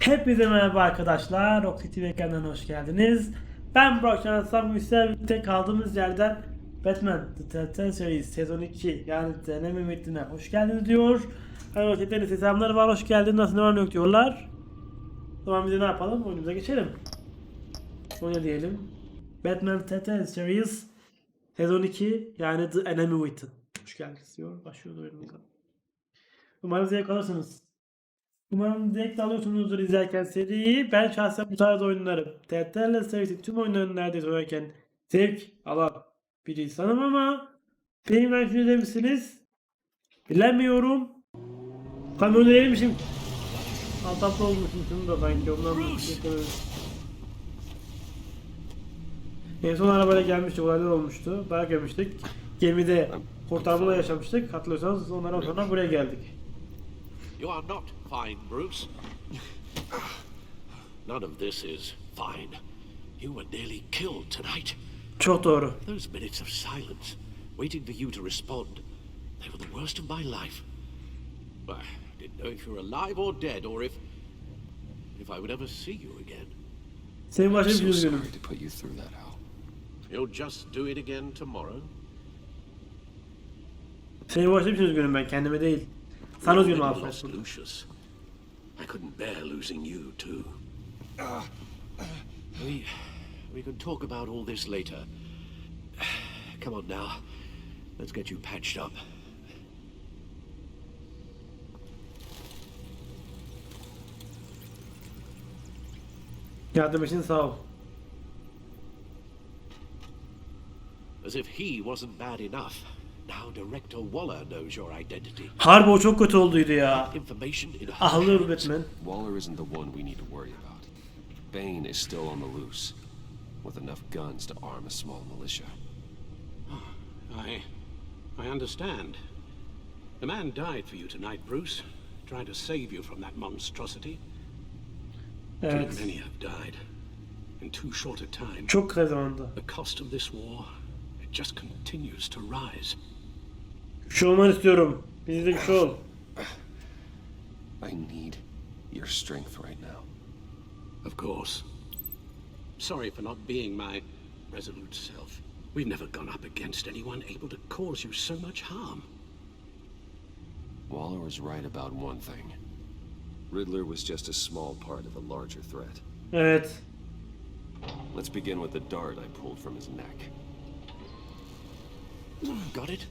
Hepinize merhaba arkadaşlar. HOAXER ekranına hoş geldiniz. Ben Burak Şanslar. Bugün sizlerle birlikte kaldığımız yerden Batman The Telltale Series sezon 2 yani deneme metnine hoş geldiniz diyor. Hani HOAXER'lerin selamları var, hoş geldin, nasıl ne var ne yok diyorlar. O zaman biz de ne yapalım? Oyunumuza geçelim. Oyna diyelim. Batman The Telltale Series sezon 2 yani The Enemy Within. Hoş geldiniz diyor. Başlıyoruz oyunumuza. Umarım zevk alırsınız. Umarım zevk alıyorsunuzdur izlerken seriyi. Ben şahsen bu tarz oyunları Telltale serisi tüm oyunlarını neredeyse oynarken zevk alan bir insanım ama benimle düşünür misiniz? Bilemiyorum. Kamyon değilmişim. Altaplı olmuşum şunu da sanki ondan da en son arabayla gelmiştik, olaylar olmuştu. Dayak yemiştik. Gemide kurtarmalar yaşamıştık. Hatırlıyorsanız onlardan sonra buraya geldik. You are not fine, Bruce. None of this is fine. You were nearly killed tonight. Çok doğru. Those minutes of silence, waiting for you to respond, they were the worst of my life. I didn't know if you were alive or dead, or if I would ever see you again. Senin başın So bir sorry üzgünüm. to put you through that, Al. You'll just do it again tomorrow. Senin başın bir üzgünüm ben, kendime değil. Sana üzgünüm You aslında. lost Lucius. I couldn't bear losing you too. We can talk about all this later. Come on now. Let's get you patched up. Yardım için sağ ol. As if he wasn't bad enough. Now Director Waller knows your identity. Harbi o çok kötü olduydu ya. Information in her Ahlı hands. Batman. Waller isn't the one we need to worry about. Bane is still on the loose, with enough guns to arm a small militia. I understand. The man died for you tonight, Bruce, trying to save you from that monstrosity. Too Evet. many have died in too short a time. Çok kısa zamanda. The cost of this war, it just continues to rise. Güçlü olmanı istiyorum. Bizi de güçlü ol. I need your strength right now. Of course. Sorry for not being my resolute self. We've never gone up against anyone able to cause you so much harm. Waller was right about one thing. Riddler was just a small part of a larger threat. Evet. Let's begin with the dart I pulled from his neck. Got it?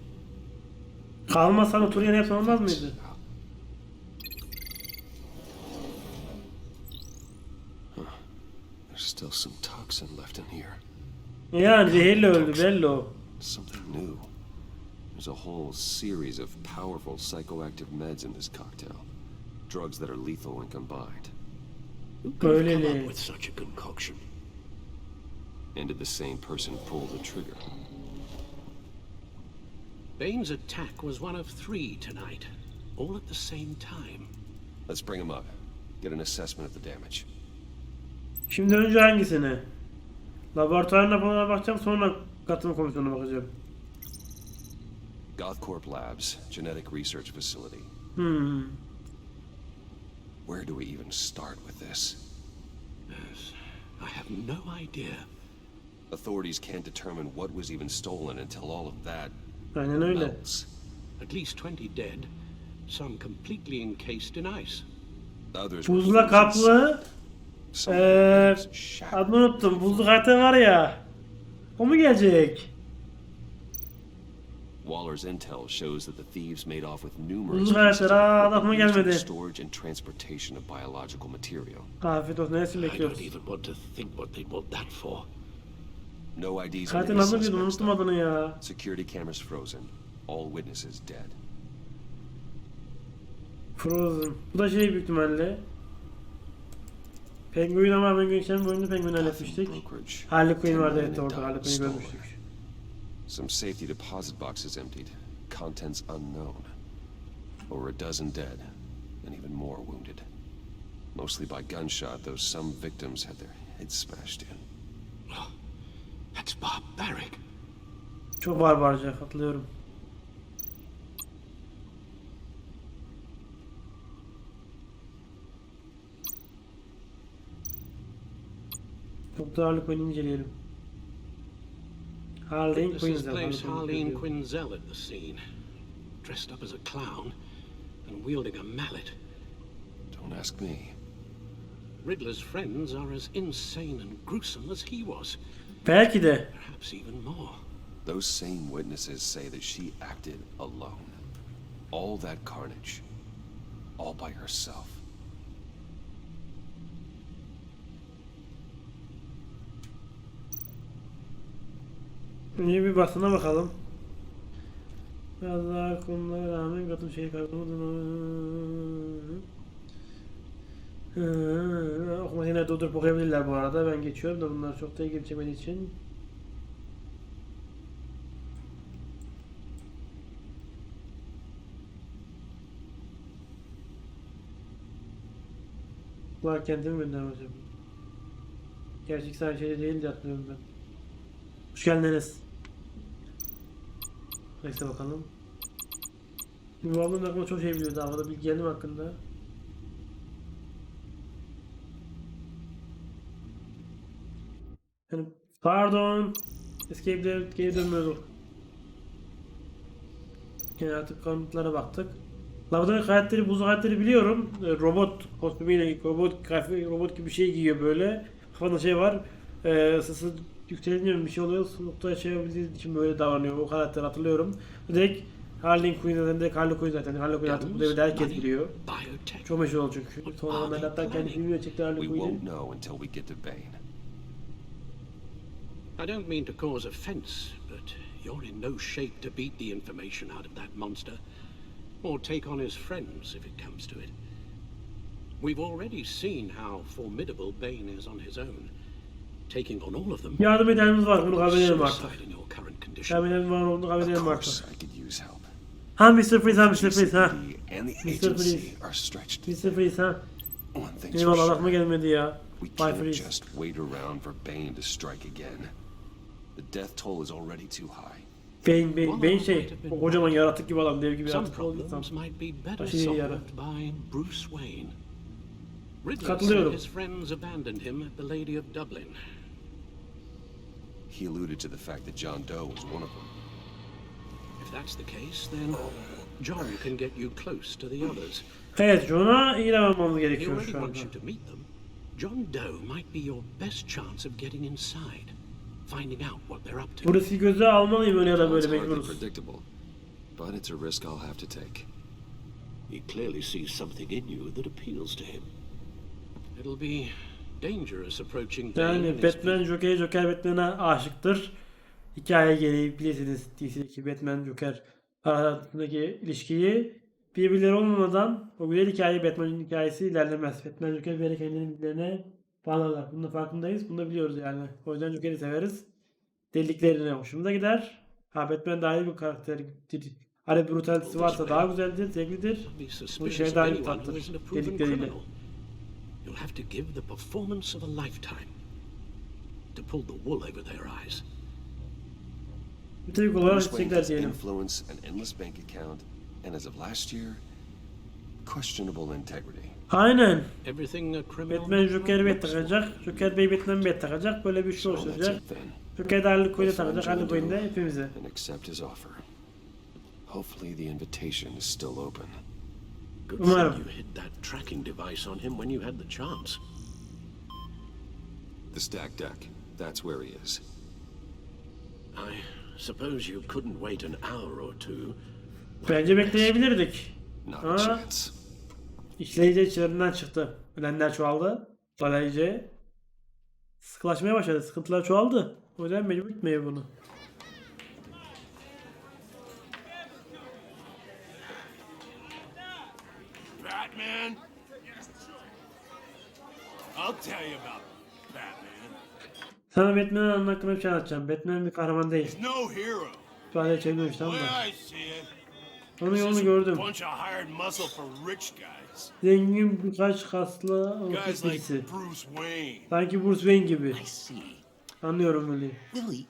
Kalmasan o turu yapsan olmaz mıydı? There's still some toxin left in here. Yani zehirle öldü belli o. Something new. There's a whole series of powerful psychoactive meds in this cocktail. Drugs that are lethal when combined. Who could have come Böyleli. up with such a concoction? And did the same person pull the trigger? Bane's attack was one of 3 tonight, all at the same time. Let's bring him up. Get an assessment of the damage. Şimdi önce hangisine? Laboratuvarın raporuna bakacağım, sonra katılım komisyonuna bakacağım. Gothcorp Labs, Genetic Research Facility. Where do we even start with this? Yes, I have no idea. Authorities can't determine what was even stolen until all of that Aynen öyle. melts. At least 20 dead, some completely encased in ice. Others were Buzla frozen kaplı. Some bones shattered. Adını unuttum. Buzlu harita var ya. O mu gelecek? Waller's intel shows that the thieves made off with numerous Buzlu pieces of harita aklıma equipment used in the gelmedi. storage and transportation of biological material. Afiyet olsun. Neresini I don't bekliyoruz? even want to think what they want that for. No IDs on Haritanın any adını bildim. suspects, Unuttum though. adını ya. Security cameras frozen. All witnesses dead. Frozen. Bu da şey büyük ihtimalle. Penguin ama ben geçen bölümde Penguin halletmiştik. Brokerage. Harley Quinn 10 vardı million evet in orada. diamonds Harley Quinn'i stolen. görmüştük. Some safety deposit boxes emptied. Contents unknown. Over a dozen dead. And even more wounded. Mostly by gunshot, though some victims had their heads smashed in. That's barbaric. Çok barbarca katılıyorum. Doktor Harley Quinn'i inceleyelim. Harley Witnesses Quinn. place Harleen Quinzel at the scene, dressed up as a clown and wielding a mallet. Don't ask me. Riddler's friends are as insane and gruesome as he was, Belki de. perhaps even more. Those same witnesses say that she acted alone. All that carnage. All by herself. Önce bir basına bakalım. Biraz daha konulara rağmen kadın şey okumak yine durdurup okuyabilirler bu arada. Ben geçiyorum da bunlar çok da ilgimi çekmediği için. Bunlar kendimi göndermeyeceğim. Gerçek sahibi şey değil de atlıyorum ben. Hoş geldiniz. Neyse bakalım. Bu ablam hakkında çok şey biliyor, daha fazla bilgi geldim hakkında. Yani pardon. Escape'de geri dönmüyorduk. Yani artık kanıtlara baktık. Labrador karakteri, buzlu karakteri biliyorum. Robot kostümüyle, robot gibi bir şey giyiyor böyle. Kafanda şey var. Sesi yükselince bir şey oluyor. Nokta şey yapabildiği için böyle davranıyor. O karakteri hatırlıyorum. Direkt Harley Quinn zaten, direkt Harley Quinn zaten. Harley Quinn artık bu devirde herkes biliyor. Çok meşhur oldu çünkü. Sonra ben hatta kendi filmini çekti Harley We Quinn'in. won't know until we get to Bane. I don't mean to cause offense, but you're in no shape to beat the information out of that monster, or take on his friends if it comes to it. We've already seen how formidable Bane is on his own, taking on all of them. Yardım edenimiz var, bunu kabul edelim artık. Suicide in your current condition. Yardım eden var, onu kabul Of edelim course, artık. I could use help. Ha Mr. Freeze, ha Mr. Freeze, ha. GCPD and the Mr. agency Freeze. are stretched. Mr. Freeze, ha. One thing's for Eyvallah, aklıma sure. gelmedi ya. We Bye can't Freeze. just wait around for Bane to strike again. The death toll is already too high. Bane şey, o kocaman yaratık gibi adam, dev gibi Some yaratık olduğu insan. problems might be better Aşırı iyi solved by Bruce Wayne. Riddler said Katılıyorum. his friends abandoned him at the Lady of Dublin. He alluded to the fact that John Doe was one of them. If that's the case, then John can get you close to the others. Evet, John'a iyi davranmamız He gerekiyor already şu anda. wants you to meet them. John Doe might be your best chance of getting inside, finding out what they're up to. Burası göze almalıyım öyle ya da böyle It's hardly mecburuz. predictable, but it's a risk I'll have to take. He clearly sees something in you that appeals to him. It'll be dangerous approaching Bane Yani and his Batman, Joker Batman'a aşıktır. Hikaye gereği bilirsiniz DC'deki Batman, Joker arasındaki ilişkiyi birbirleri olmadan o güzel hikaye, Batman'in hikayesi ilerlemez. Batman, Joker böyle kendilerini birbirlerine bağlarlar. Bunun da farkındayız. Bunu da biliyoruz yani. O yüzden Joker'i severiz. Deliklerine hoşumuza gider. Ha Batman daha iyi bir karakter. Hani brutalitesi varsa daha güzeldir, zevklidir. be Bu suspicious işe of daha iyi anyone who tattır. isn't a proven Delikleriyle. criminal. You'll have to give the performance of a lifetime to pull the wool over their eyes. Mütevik olarak Bruce Wayne çiçekler has diyelim. influence, an endless bank account, and as of last year, questionable integrity. Aynen. Everything a criminal Batman Joker'i bet looks takacak. Joker Bey Batman'i bet takacak. Böyle bir şey So that's oluşacak. it then. Joker de Harley Quinn'i I'll find takacak. Harley John Quinn de Doe hepimize. and accept his offer. Hopefully the invitation is still open. Good Umarım. thing you hid that tracking device on him when you had the chance. The stack deck, that's where he is. I suppose you couldn't wait an hour or two. Bence bekleyebilirdik. Not Ha? a chance. İşleyici içlerinden çıktı. Ölenler çoğaldı. Dolayıca sıkılaşmaya başladı. Sıkıntılar çoğaldı. O yüzden mecbur gitmeye bunu. Batman? I'll tell you about Batman. Sana Batman'ın hakkında bir şey anlatacağım. Batman bir kahraman değil. He's no hero. İfade çevirmemiş The tamam mı? way I see it, Onun he's yolunu just gördüm. a bunch of hired muscle for rich guys. Zengin birkaç kaslı Guys ortak like birisi. Bruce Wayne. Sanki Bruce Wayne gibi. I see. Anlıyorum öyle. Willie,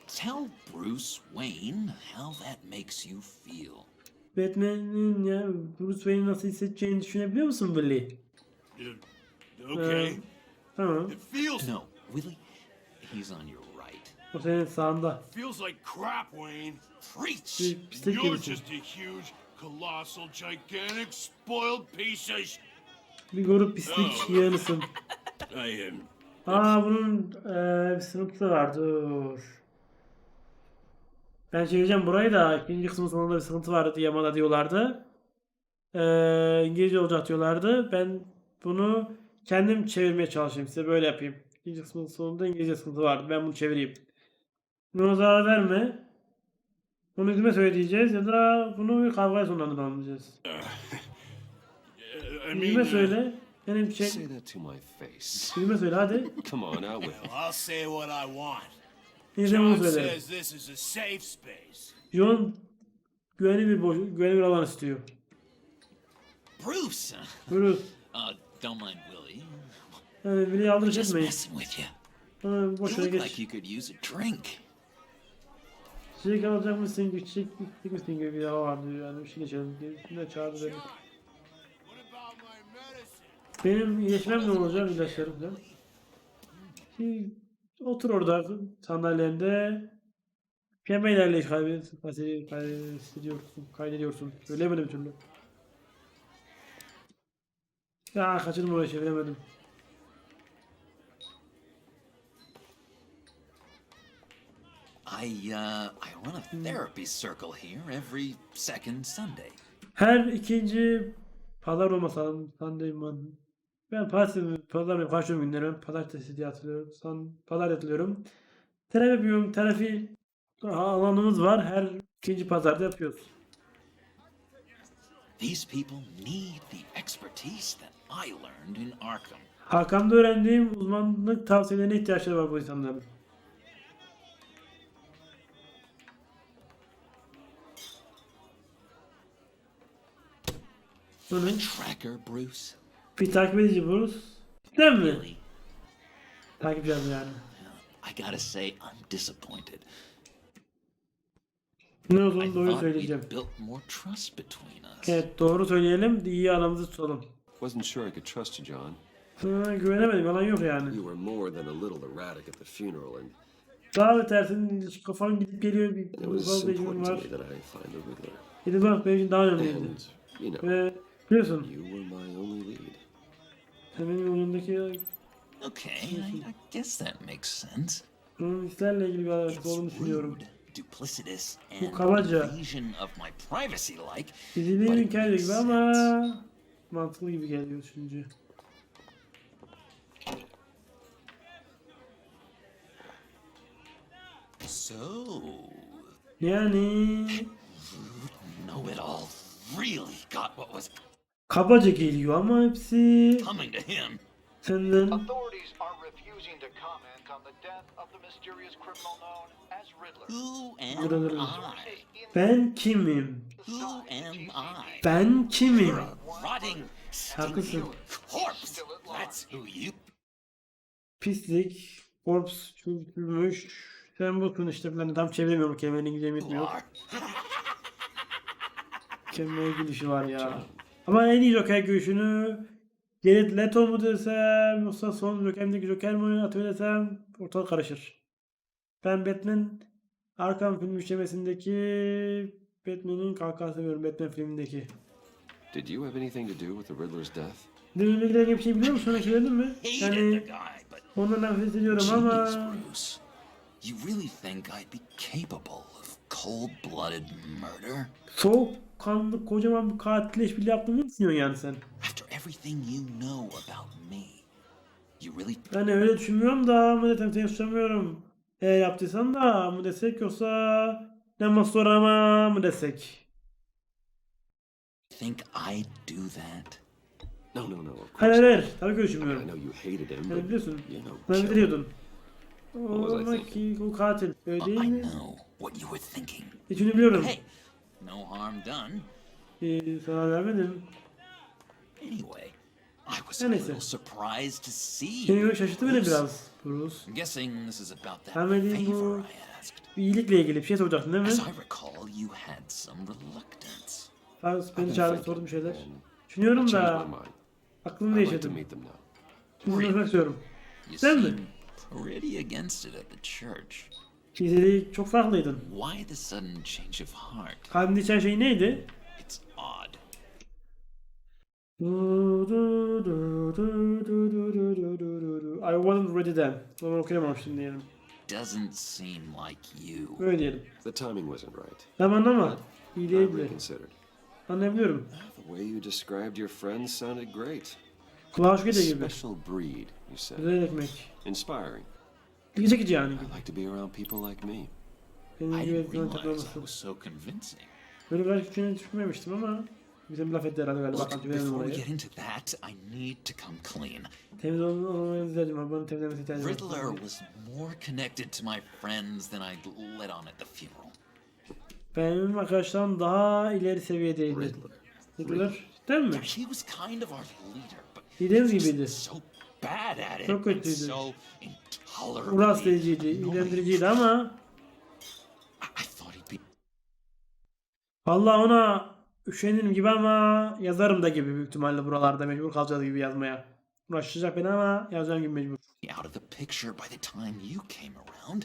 tell Bruce Wayne how that makes you feel. Batman'in ya Bruce Wayne'i nasıl hissedeceğini düşünebiliyor musun Billy? Okay. Tamam. It feels No, Willie, He's on your right. O senin sağında. Feels like crap, Wayne. Preach! Bir pislik You're gibisin. just a huge, colossal, gigantic, spoiled piece of Bir grup pislik yığınısın. I am. Aa bunun bir sınıfı var. Dur. Ben çevireceğim burayı da ikinci kısmın sonunda bir sıkıntı vardı diye bana diyorlardı. İngilizce olacak diyorlardı. Ben bunu kendim çevirmeye çalışayım. Size böyle yapayım. İkinci kısmın sonunda İngilizce sıkıntı vardı. Ben bunu çevireyim. Bunu zarar verme. Bunu yüzüme söyleyeceğiz ya da bunu bir kavgaya sonlandırmalıyız. Yüzüme söyle. Benim şey... Say that to my face. Yüzüme söyle hadi. Come on, out with it. I'll say what I want. Yüzüme bunu John söylerim. says this is a safe space. John güvenli bir alan istiyor. Bruce! Bruce. Don't mind Willie. Yani beni aldırış Just etmeyin. messing with you. Boş You yere look geç. like you could use a drink. Çiçek alacak mısın? Çiçek misin gibi bir hava var diyor. Yani bir şey geçelim. Ne çağırdı beni. What about my medicine? Benim iyileşmem ne olacak ilaçlarım falan. Şimdi otur orada sandalyende. Piyama ilerleyiş kaydediyorsun. Söyleyemedim bir türlü. Ya kaçırdım oraya çeviremedim. I run a therapy circle here every second Sunday. Her ikinci pazar olmasa Sunday man. Ben pazar karşıyorum günleri. Ben pazartesi diye hatırlıyorum. Pazar hatırlıyorum. Terapi yapıyorum. Terapi alanımız var. Her ikinci pazarda yapıyoruz. These people need the expertise that I learned in Arkham. Hakam'da öğrendiğim uzmanlık tavsiyelerine ihtiyaçları var bu insanların. Bu ne? Tracker, Bruce? Bir takip edici Bruce. Değil mi? Really? Takip yazdı yani. I gotta say, I'm disappointed. Ne I olduğunu doğru thought söyleyeceğim. we built more trust between us. Evet doğru söyleyelim. İyi aramızı tutalım. Wasn't sure I could trust you, John. Güvenemedim. Yalan yok yani. You were more than a little erratic at the funeral, and Daha betersin. Kafan gidip geliyor. Bir it was fazla işim important to var. me that I find a wiggler. Gidip bak benim için daha önemliydi. And, you know, Ve biliyorsun. you were my only lead. Sen benim önümdeki Okay, I guess that makes sense. bunun hislerle ilgili bir alakası It's olduğunu düşünüyorum. rude, duplicitous, Bu and kabaca. invasion of my privacy like. Gizliliğin but it hikaye makes gibi sense. ama mantıklı gibi geliyor düşünce. So, Yani know it all really got what was kabaca geliyor ama hepsi coming to him. senden. Authorities are refusing to comment on the death of the mysterious criminal known as Riddler. Who Riddler. am I? Ben kimim? Who am I? Ben kimim? Rotting, Haklısın. stinking corpse. That's who you. Pislik, korps, çürümüş. Sen busun işte ben de tam çeviremiyorum kelimenin İngilizcem yetmiyor. are. Kelime gülüşü var ya. Ama en iyi Joker gülüşünü Jared Leto mu desem yoksa son Joker'deki Joker mi atıyor desem ortalık karışır. Ben Batman Arkham film üçlemesindeki Batman'in kahkahası seviyorum Batman filmindeki. Did you have anything to do with the Riddler's death? Benimle ilgili bir şey biliyor musun? Ona söyledin mi? Hated the Yani guy, but ondan nefret ediyorum ama jeez, Bruce. You really think I'd be capable of cold-blooded murder? soğukkanlı kocaman bir katille işbirliği yaptığını mı düşünüyorsun yani sen? After everything you know about me, you really Yani öyle düşünmüyorum da mı desem seni suçlamıyorum. Yaptıysan da mı desek yoksa ne mastorama mı desek? think I'd do that? No, no, no. Of course. Hayır hayır tabii ki I düşünmüyorum. know you hated him, Yani but biliyorsun. you know, Ben kill him. biliyordun. was I Ama ki o katil. Öyle değil I mi? know what you were thinking. İçini biliyorum. Hey, no harm done. Sana vermedim. Anyway, I was a Neyse. little surprised to see Seni you, böyle şaşırttı beni Bruce. biraz Bruce. I'm guessing this is about that Vermediğin favor bu I asked. bir iyilikle ilgili bir şey soracaktın değil mi? As I recall, you had some reluctance. Beni çağırıp sordum şeyler. And I Düşünüyorum changed da my mind. aklımı I'd like to değiştirdim. meet them now. Şimdi konuşmak istiyorum. You Sen mi? seem pretty against it at the church. Kilisede çok farklıydın. Why the sudden change of heart? Kalbinde içen şey neydi? It's odd. I wasn't ready then. Onu okuyamamıştım diyelim. Doesn't seem like you. Öyle diyelim. The timing wasn't right. Tamam ama iyi I değil bile. reconsidered. Anlayabiliyorum. The way you described your friends sounded great. Kulağa hoş geliyor gibi. Special breed, you said. Güzel ekmek. Inspiring. İlgi çekici yani. I like to be around people like me. Benim I gibi didn't ekmeğin realize I takılması. was so convincing. Böyle kadar küçüğüne düşünmemiştim ama bizim laf etti herhalde galiba. Look, Kanka verelim before we orayı. get into that, I need to come clean. Temiz olmaya ihtiyacım var. Bunun temizlemesi ihtiyacım var. Riddler was more connected to my friends than I'd let on at the funeral. Benim arkadaşlarım daha ileri seviyedeydi. Riddler. Değil mi? Yeah, he was kind of our leader, but Liderimiz he was gibiydi. so bad at it Çok and kötüydü. so intolerably Uğraş vericiydi, annoying. iğrendiriciydi ama I thought he'd be vallahi ona üşenirim gibi ama yazarım da gibi büyük ihtimalle buralarda mecbur kalacağız gibi yazmaya. Uğraşacak beni ama yazacağım gibi mecbur. out of the picture by the time you came around.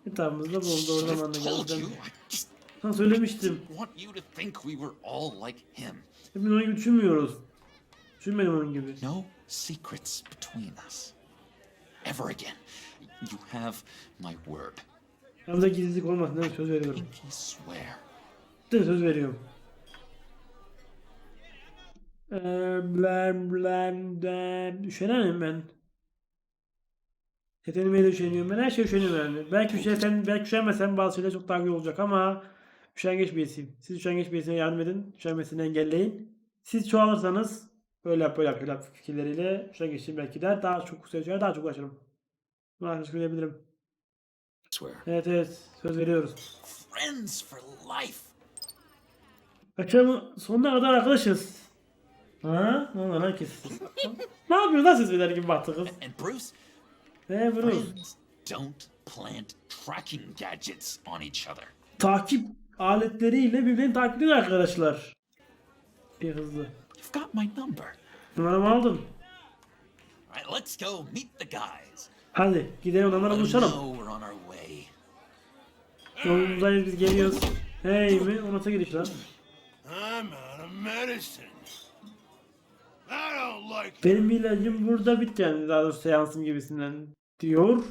Kitabımızda bulundu o Should zaman have da told you. geldim. I just Sana söylemiştim. didn't want you to think we were all like him. Hepimiz onun gibi düşünmüyoruz. Düşünmedim onun gibi. No secrets between us. Ever again. You have my word. Yanımda gizlilik olmasın değil mi? Söz veriyorum. Pinky swear. Değil mi? Söz veriyorum. Üşenemem ben. Yeteneğime de üşeniyorum. Ben her şeye üşeniyorum yani. Belki üşenmesem bazı şeyler çok daha iyi olacak ama üşengeç birisiyim. Siz üşengeç birisine yardım edin. Üşenmesini engelleyin. Siz çoğalırsanız böyle yap fikirleriyle üşengeçliğim belki de daha çok seveceğim, daha çok ulaşırım. Bunu söyleyebilirim. Swear. Evet söz veriyoruz. Friends for life. Akşam sonuna kadar arkadaşız. Ha? Ne oldu lan kesin? Ne yapıyorsun lan siz beyler gibi baktı kız? And Bruce, Bruce. friends don't plant tracking gadgets on each other. Takip aletleriyle birbirlerini takip ediyor arkadaşlar. Bir hızlı. You've got my number. Numaramı aldın. All right, let's go meet the guys. Hadi gidelim onlarla Let 'em buluşalım. know we're on our way. Yolumuzdayız biz geliyoruz. Hey mi? O nasıl gidiş lan? I'm out of medicine. I don't like Benim ilacım burada bitti yani daha doğrusu seansım gibisinden diyor.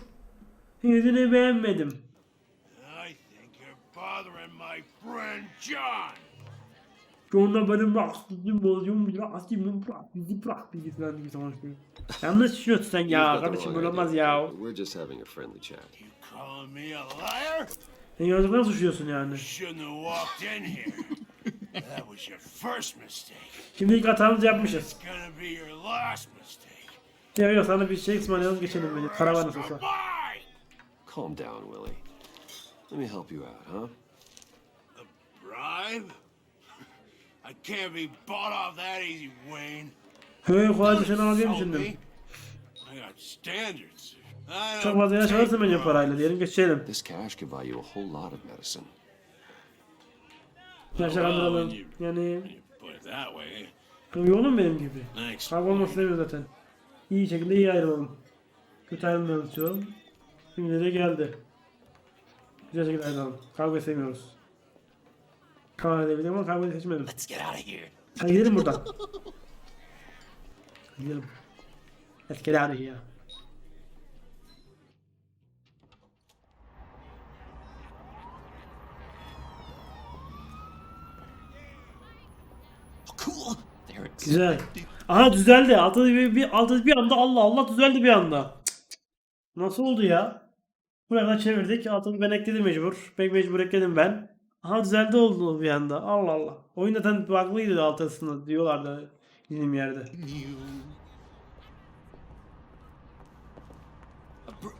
Yüzünü beğenmedim. I think you're bothering my friend John. Sonra benim rahatsızlığım bozuyorum. Rahatsızlığım bırak bizi falan gibi konuşuyor. Yanlış düşünüyorsun sen You've ya. got the Kardeşim wrong böyle olmaz idea. ya. We're just having a friendly chat. You calling me a liar? Sen yazıklarına suçluyorsun yani. Shouldn't have walked in here. That was your first mistake. Şimdi ilk hatamızı yapmışız. It's gonna be your last mistake. Yok sana bir şey ısmarlayalım geçelim beni. Karavan nasılsa. Goodbye! Calm down, Willie. Let me help you out, huh? A bribe? I can't be bought off that easy, Wayne. Hey kolayca seni alacağım Insult me. düşündüm. I got standards. I Çok don't fazla yaşarsın take bence bribes. parayla diyelim geçelim. This cash could buy you a whole lot of medicine. Yaşlandıralım. When Yani you put it that way. yolum benim gibi. Thanks. Kavga olmasını sevmiyorum zaten. İyi şekilde iyi ayrılalım. Kötü ayrılmayalım istiyorum. Şimdi de geldi. Güzel şekilde ayrılalım. Kavga sevmiyoruz. Kavga edebilirim ama kavga seçmedim. Let's get out of here. Hadi gidelim buradan. Hadi gidelim. Let's get out of here. Oh, cool. There it's Güzel. Aha düzeldi. Altı bir anda Allah Allah düzeldi bir anda. Cık. Nasıl oldu ya? Buradan çevirdik. Altını ben ekledim mecbur. Pek mecbur ekledim ben. Aha düzeldi oldu bir anda. Allah Allah. Oyun zaten bug'lıydı altısında diyorlardı bizim yerde.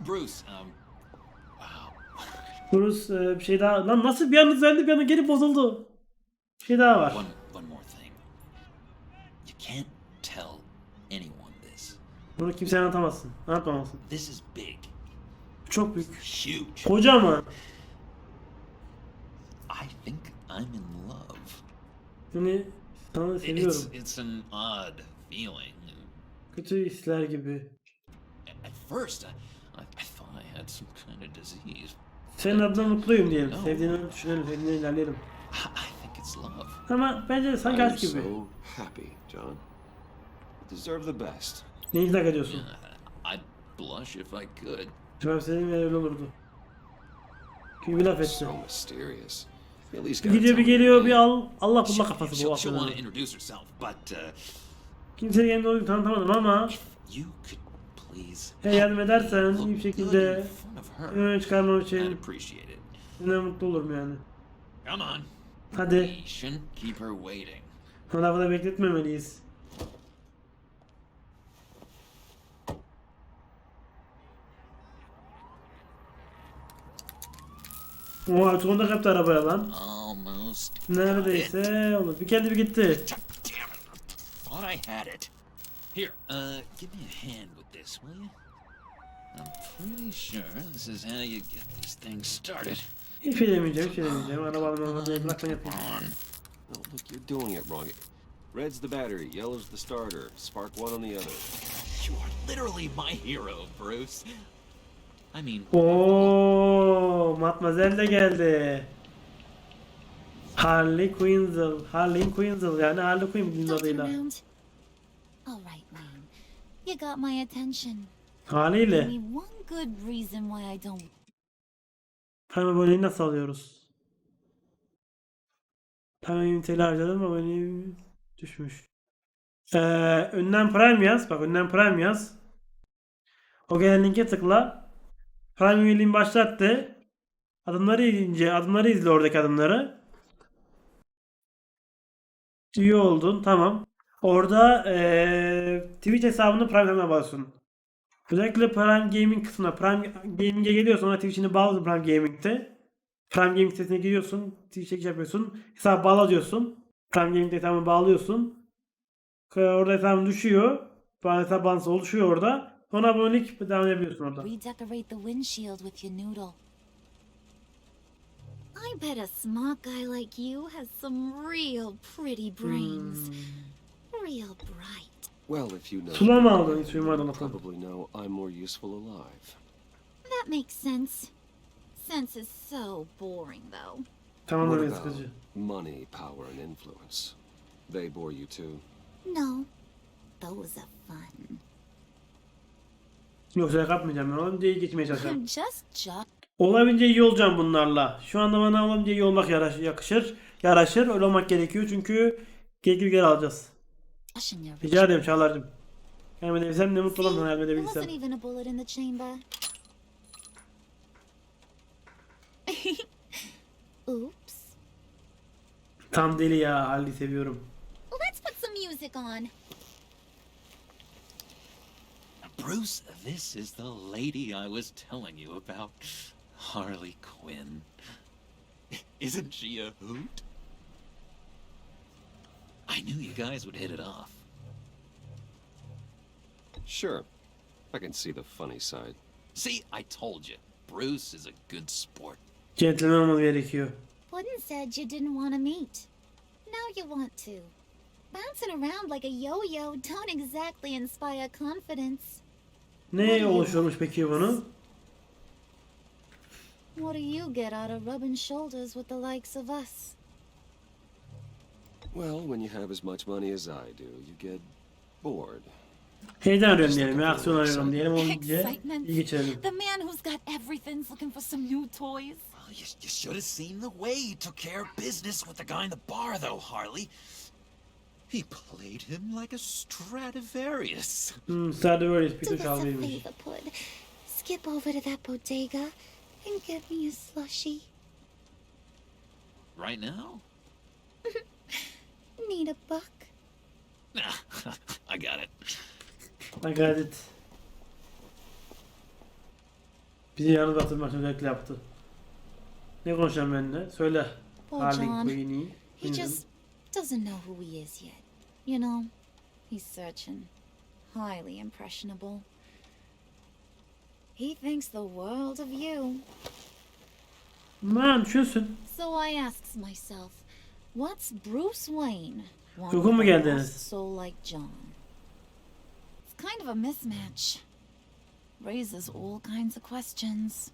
Bruce, wow. Bruce bir şey daha. Lan nasıl bir anda düzeldi bir anda geri bozuldu. Bir şey daha var. One more thing. You can't tell anyone this. Bunu kimseye anlatamazsın. Anlatamazsın. This is big, Çok büyük. huge. Kocaman. I think I'm in love. Seni sana seviyorum. It's an odd feeling. Kötü hisler gibi. At first, I thought I had some kind of disease. Senin adına mutluyum diyelim. Sevdiğini düşünelim, sevdiğini ilerleyelim. I think it's love. Ama bence sanki I'm aşk gibi. so happy, John. You deserve the best. Neyi idrak ediyorsun? I'd blush if I could. Cevap senin öyle olurdu. Gibi bir laf etti. So mysterious. You at least Bir gotta gidiyor bir tell me geliyor your bir name. al. Allah bullah kafası bu She'll aslında. want to introduce herself, but Kimseye kendi olduğunu tanıtamadım ama you could please yardım edersen iyi bir look şekilde good in front of her. öne çıkarmam I'd için appreciate it. ne mutlu olurum yani. Come on. Hadi. We shouldn't keep her waiting. Lafı da bekletmemeliyiz. Oha sonunda kaptı arabaya lan. Almost. Neredeyse olur. Bir geldi bir gitti. Damn it. Thought I had it. Here, give me a hand with this, will you? I'm pretty sure this is how you get this thing started. Hiç şey demeyeceğim, hiç şey demeyeceğim. Araba almam diye bırakma yapayım. No, look, you're doing it wrong. Red's the battery, yellow's the starter. Spark one on the other. You are literally my hero, Bruce. I mean, Ooo, Matmazel de geldi. Harley Quinzel, Harley Quinzel yani Harley Quinn bildiğiniz Don't adıyla. around. All right, Wayne. You got my attention. Give Haliyle. me one good reason why I don't. Prime aboneyi nasıl alıyoruz? Prime 20 TL harcadım, aboneyi düşmüş. Önden Prime yaz, bak önden Prime yaz. O gelen linke tıkla. Prime üyeliğini başlattı. Adımları izle oradaki adımları. Üye oldun, tamam. Orada Twitch hesabını Prime'e basıyorsun. Özellikle Prime Gaming kısmına, Prime Gaming'e geliyorsun, sonra Twitch'ini bağladın Prime Gaming'te. Prime Gaming sitesine giriyorsun, Twitch çekiş yapıyorsun, hesabı bağla diyorsun. Prime Gaming hesabını bağlıyorsun. Orada hesabın düşüyor. Hesap bağlantısı oluşuyor orada. Sonra abonelik devam edebiliyorsun orada. Redecorate the windshield with your noodle. I bet a smart guy like you has some real pretty brains. Real bright. Well, if you know, Sula mı aldın? Hiç uyumadan you lafı. probably know I'm more useful alive. That makes sense. Sense is so boring, though. Tamam What öyle about sıkıcı. money, power, and influence? They bore you too? No, those are fun. Yoksa kapmayacağım ben. Olabildiğince iyi geçmeye çalışacağım. I'm just joking. Olabildiğince iyi olacağım bunlarla. Şu anda bana olabildiğince iyi olmak yakışır. Yaraşır. Öyle olmak gerekiyor çünkü gerekli geri alacağız. Rica ederim Çağlar'cığım. Yardım edebilsem ne mutlu olurum yardım There edebilsem. wasn't even a bullet in the chamber. Oops. Tam deli ya. Halil'i seviyorum. Let's put some music on. Bruce, this is the lady I was telling you about. Harley Quinn. Isn't she a hoot? I knew you guys would hit it off. Sure. I can see the funny side. See, I told you. Bruce is a good sport. Gentleman olması gerekiyor. Puddin said you didn't want to meet. Now you want to. Bouncing around like a yo-yo don't exactly inspire confidence. Ne oluşuyormuş peki bunu? What do you get out of rubbing shoulders with the likes of us? Well, when you have as much money as I do, you get bored. Heyecan arıyorum diyelim ya. Aksiyon arıyorum diyelim. Olunca Excitement. iyi geçirelim. The man who's got everything's looking for some new toys. Well, you should have seen the way he took care of business with the guy in the bar, though, Harley. He played him like a Stradivarius. Stradivarius Do bir us a çalgıymış. favor, Pud. Skip over to that bodega and get me a slushie. Right now? Need a buck? I got it. I got it. Bizi yalnız batırmak için özellikle yaptı. Ne konuşacağım benimle? Söyle. Poor Harley John. Quinn'i. He just doesn't know who he is yet. You know, he's searching. Highly impressionable. He thinks the world of you. Man düşünsün. So I asks myself, what's Bruce Wayne want Uygun mu with a geldiniz? lost soul like John? It's kind of a mismatch. raises all kinds of questions.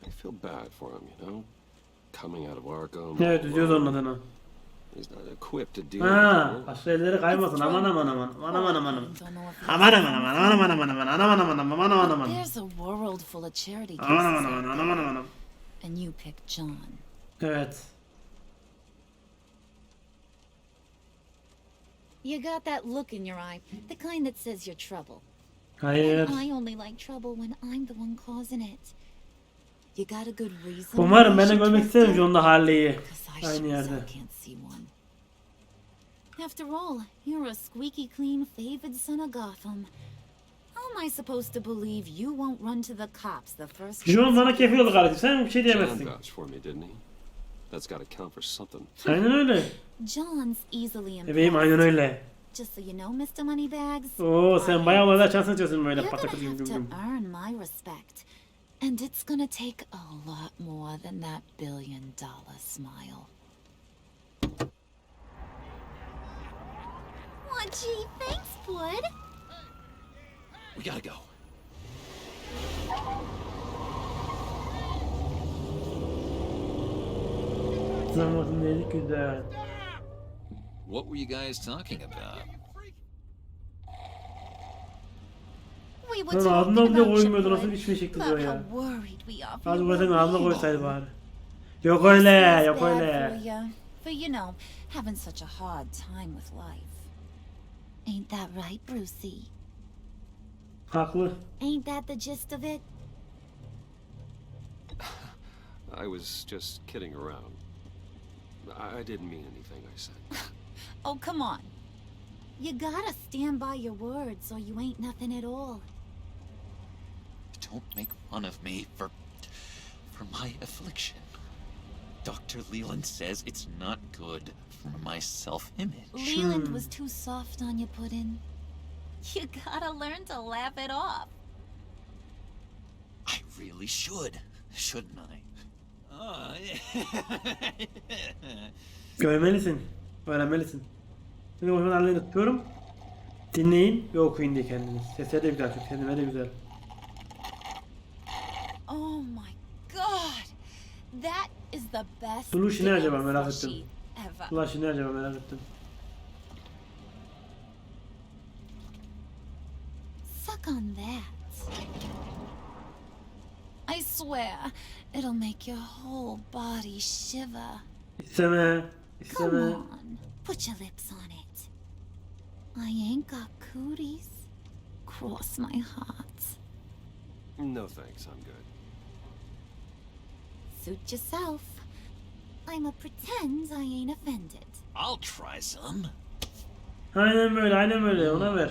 I feel bad for him, you know? Coming out of Arkham. Evet, üzüyoruz onun adına. He's not equipped to deal Ha, with it. başka elleri kaymasın. Aman aman aman. Aman aman aman. Don't know if Aman aman aman. Aman aman aman aman. Aman aman aman. Aman aman aman. there's a world full of charity Aman aman cases aman. out Aman there, aman aman. and you pick John. Evet. You got that look in your eye, the kind that says you're trouble. Hayır. And I only like trouble when I'm the one causing it. You got a good reason? Umarım why ben I de should görmek trust isterim you? John'la Harley'i. 'Cause I Aynı sure as yerde. hell can't see one. After all, you're a squeaky clean favored son of Gotham. How am I supposed to believe you won't run to the cops the first John bana chance kefil oldu kardeşim. Sen bir şey John diyemezsin. vouched for me, didn't he? That's got to count for something. Aynen öyle. John's easily Bebeğim aynen impressed. öyle. Just so you know, Mr. Moneybags. Oo sen bayağı olaylar şansın açıyorsun böyle You're patakır gonna gibi have gibi. to earn my respect. And it's gonna take a lot more than that $1 billion smile. Aw, gee, thanks, bud. We gotta go. Zamanın neydi güzel. What were you guys talking about? We were Lan talking ağzına bile about koymuyordu, you, nasıl bud. bir şey çekti About diyor how ya. worried we are for Az your burasının ağzına well-being. koysaydı bari. Yok öyle, Feels yok bad öyle. For you, for, you know, having such a hard time with life. Ain't that right, Brucey? Haklı. Ain't that the gist of it? I was just kidding around. I didn't mean anything I said. Oh, come on. You gotta stand by your words or you ain't nothing at all. Don't make fun of me for my affliction. Dr. Leland says it's not good for my self-image. Leland was too soft on you, Puddin'. You gotta learn to laugh it off. I really should, shouldn't I? Görmelisin. Öğrenmelisin. Şimdi o zaman tutuyorum. Dinleyin ve okuyun diye kendiniz. Sesleri de güzel, çok kendime de güzel. Oh my god! That is the best Buluşup ne acaba, merak slushy ettim. ever. Ulaşı ne acaba merak ettim. Suck on that. I swear, it'll make your whole body shiver. İsteme. Come İsteme. on, put your lips on it. I ain't got cooties. Cross my heart. No thanks, I'm good. Suit yourself. I'ma pretend I ain't offended. I'll try some. Aynen böyle, aynen böyle. Ona ver.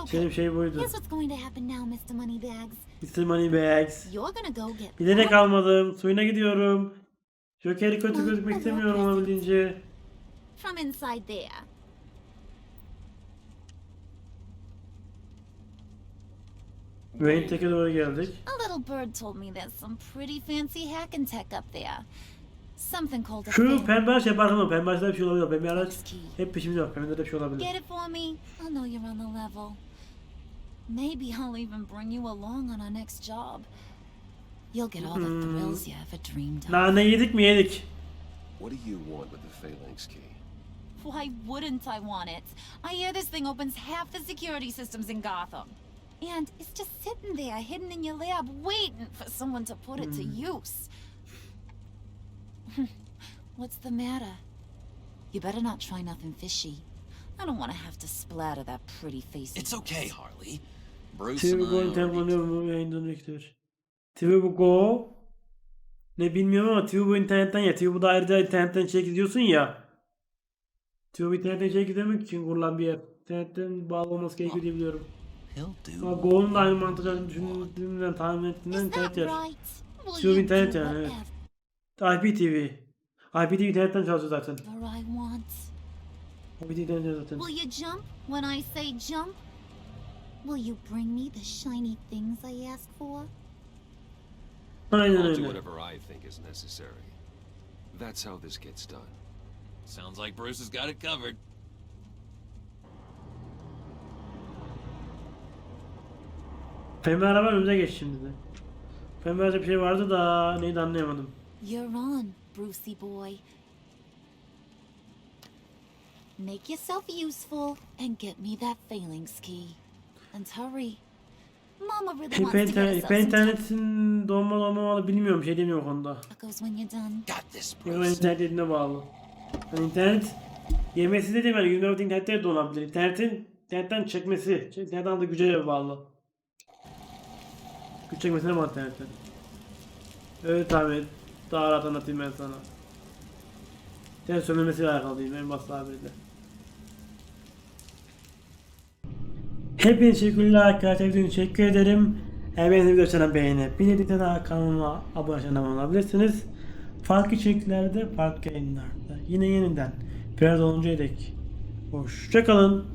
Okay, Senin şey buydu. here's what's going to happen now, Mr. Moneybags. Mr. Moneybags. You're gonna go get Bilerek almadım. Suyuna gidiyorum. Joker'i kötü gözükmek istemiyorum olabildiğince. from inside there. Wayne Tech'e doğru geldik. A little bird told me there's some pretty fancy hacking tech up there. Something called a Şu fan. pembe araç yapar mı? Pembe araçta bir şey olabilir. Pembe araç Key. hep peşimde var. Pembe de bir şey olabilir. Get it for me? I know you're on the level. Maybe I'll even bring you along on our next job. You'll get all the thrills you ever dreamed of. Nane yedik mi yedik? What do you want with the phalanx key? Why wouldn't I want it? I hear this thing opens half the security systems in Gotham. And it's just sitting there, hidden in your lab, waiting for someone to put it to use. What's the matter? You better not try nothing fishy. I don't want to have to splatter that pretty face. It's okay, Harley. Bruce TV and I Go internet already... kullanıyor bu yayından bekliyor. TV Go ne bilmiyorum ama TV bu internetten ya. TV bu da ayrıca internetten içerik izliyorsun ya. TV bu internetten içerik izlemek için kurulan bir yer. İnternetten bağlı olması gerekiyor diye biliyorum. He'll do. Ama Go'nun da aynı mantıkla düşündüğümden tahmin ettiğimden Is internet that yer. right? Will TV you internet do yani evet. whatever IPTV. IPTV internetten çalışıyor zaten. I want? IPTV internetten zaten. Will you jump when I say jump? Will you bring me the shiny things I ask for? Aynen I'll do öyle. whatever I think is necessary. That's how this gets done. Sounds like Bruce has got it covered. Pembe araba önümüze geç şimdi de. Pembe araba bir şey vardı da neydi anlayamadım. You're on, Brucey boy. Make yourself useful and get me that failings key. And hurry. Mama really wants to get herself some time. İnternetin donma bilmiyorum, şey demiyor o konuda. Goes when you're done. Got this, Yani Bruce. internet dediğine bağlı. Yani internet yemesi de değil mi? Günümüzde internette de donabilir. İnternetten çekmesi, internetten aldığı güce bağlı. Güç çekmesine bağlı internetten. Öyle tabi daha rahat anlatayım ben sana. İnternet sömürmesiyle alakalı değil, en basit tabiriyle. Hepinize teşekkürler arkadaşlar. Videoyu teşekkür ederim. Eğer beğendiğiniz videoyu beğenip birlikte daha kanalıma abone olabilirsiniz. Farklı içeriklerde, farklı yayınlarda. Yine yeniden biraz olunca dek. Hoşça kalın.